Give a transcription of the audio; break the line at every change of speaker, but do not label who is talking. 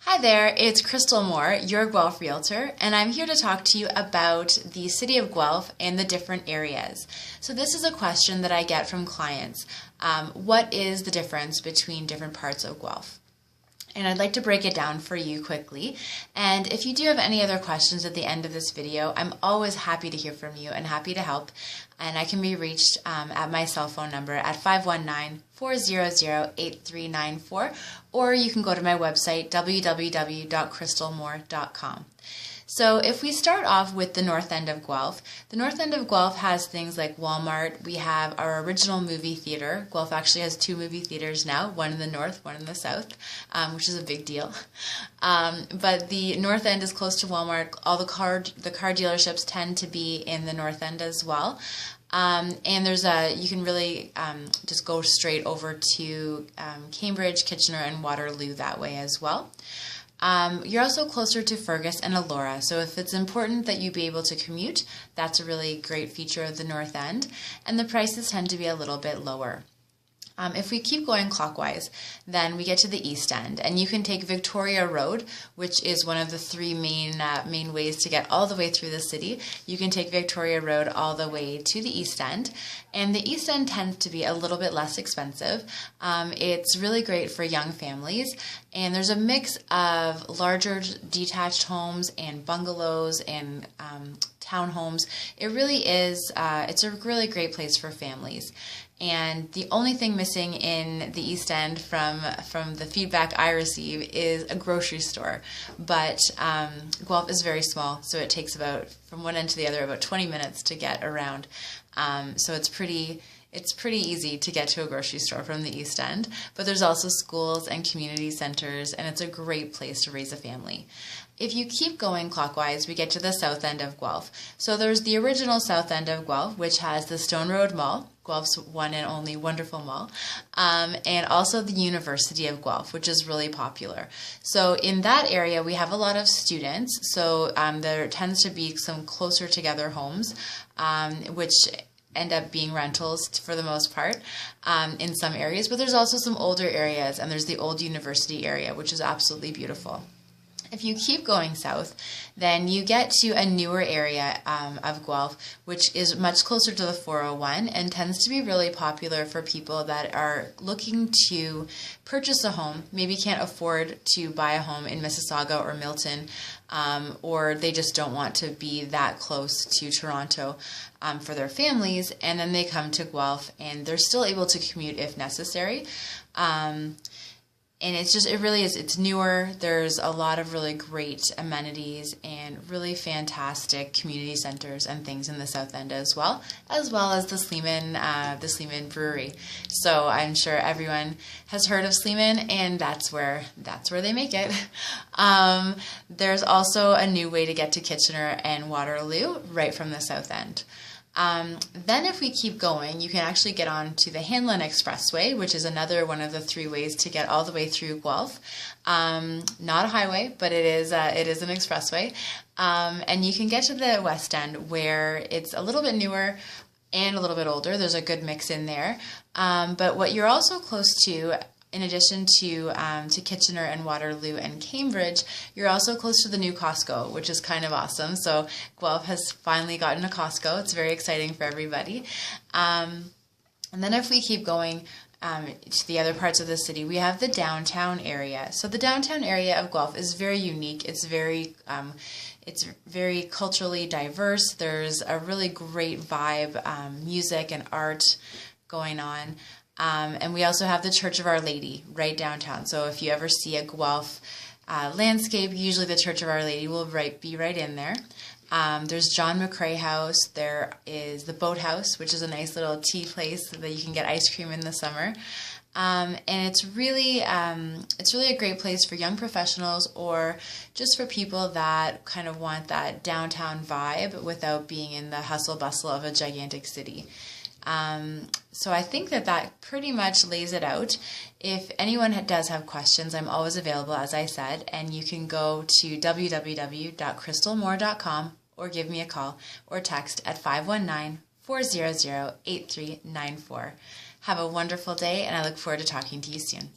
Hi there, it's Krystal Moore, your Guelph Realtor, and I'm here to talk to you about the city of Guelph and the different areas. So this is a question that I get from clients. What is the difference between different parts of Guelph? And I'd like to break it down for you quickly. And if you do have any other questions at the end of this video, I'm always happy to hear from you and happy to help. And I can be reached at my cell phone number at 519-400-8394, or you can go to my website, www.krystalmore.com. So if we start off with the north end of Guelph, the north end of Guelph has things like Walmart. We have our original movie theater. Guelph actually has two movie theaters now, one in the north, one in the south, which is a big deal. But the north end is close to Walmart. All the car dealerships tend to be in the north end as well. And you can really just go straight over to Cambridge, Kitchener, and Waterloo that way as well. You're also closer to Fergus and Elora, so if it's important that you be able to commute, that's a really great feature of the north end, and the prices tend to be a little bit lower. If we keep going clockwise, then we get to the east end, and you can take Victoria Road, which is one of the three main ways to get all the way through the city. You can take Victoria Road all the way to the east end, and the east end tends to be a little bit less expensive. It's really great for young families, and there's a mix of larger detached homes and bungalows and townhomes. It really is, it's a really great place for families. And the only thing missing in the East End from the feedback I receive is a grocery store. But Guelph is very small, so it takes about, from one end to the other, about 20 minutes to get around. So it's pretty easy to get to a grocery store from the East End, but there's also schools and community centers, and it's a great place to raise a family. If you keep going clockwise, we get to the south end of Guelph. So there's the original south end of Guelph, which has the Stone Road Mall, Guelph's one and only wonderful mall, and also the University of Guelph, which is really popular. So in that area, we have a lot of students, so there tends to be some closer together homes, which end up being rentals for the most part in some areas, but there's also some older areas, and there's the old university area, which is absolutely beautiful. If you keep going south, then you get to a newer area of Guelph, which is much closer to the 401 and tends to be really popular for people that are looking to purchase a home, maybe can't afford to buy a home in Mississauga or Milton, or they just don't want to be that close to Toronto for their families, and then they come to Guelph and they're still able to commute if necessary. And it really is, it's newer. There's a lot of really great amenities and really fantastic community centers and things in the south end as well as the Sleeman Brewery. So I'm sure everyone has heard of Sleeman, and that's where they make it. There's also a new way to get to Kitchener and Waterloo right from the south end. Then if we keep going, you can actually get on to the Hanlon Expressway, which is another one of the three ways to get all the way through Guelph. Not a highway, but it is an expressway. And you can get to the west end, where it's a little bit newer and a little bit older. There's a good mix in there. But what you're also close to, in addition to Kitchener and Waterloo and Cambridge, you're also close to the new Costco, which is kind of awesome. So Guelph has finally gotten a Costco. It's very exciting for everybody. And then if we keep going to the other parts of the city, we have the downtown area. So the downtown area of Guelph is very unique. It's very culturally diverse. There's a really great vibe, music and art going on. And we also have the Church of Our Lady right downtown. So if you ever see a Guelph landscape, usually the Church of Our Lady will be right in there. There's John McCrae House. There is the Boat House, which is a nice little tea place so that you can get ice cream in the summer. And it's really a great place for young professionals, or just for people that kind of want that downtown vibe without being in the hustle bustle of a gigantic city. So I think that pretty much lays it out. If anyone does have questions, I'm always available, as I said, and you can go to www.krystalmore.com or give me a call or text at 519-400-8394. Have a wonderful day, and I look forward to talking to you soon.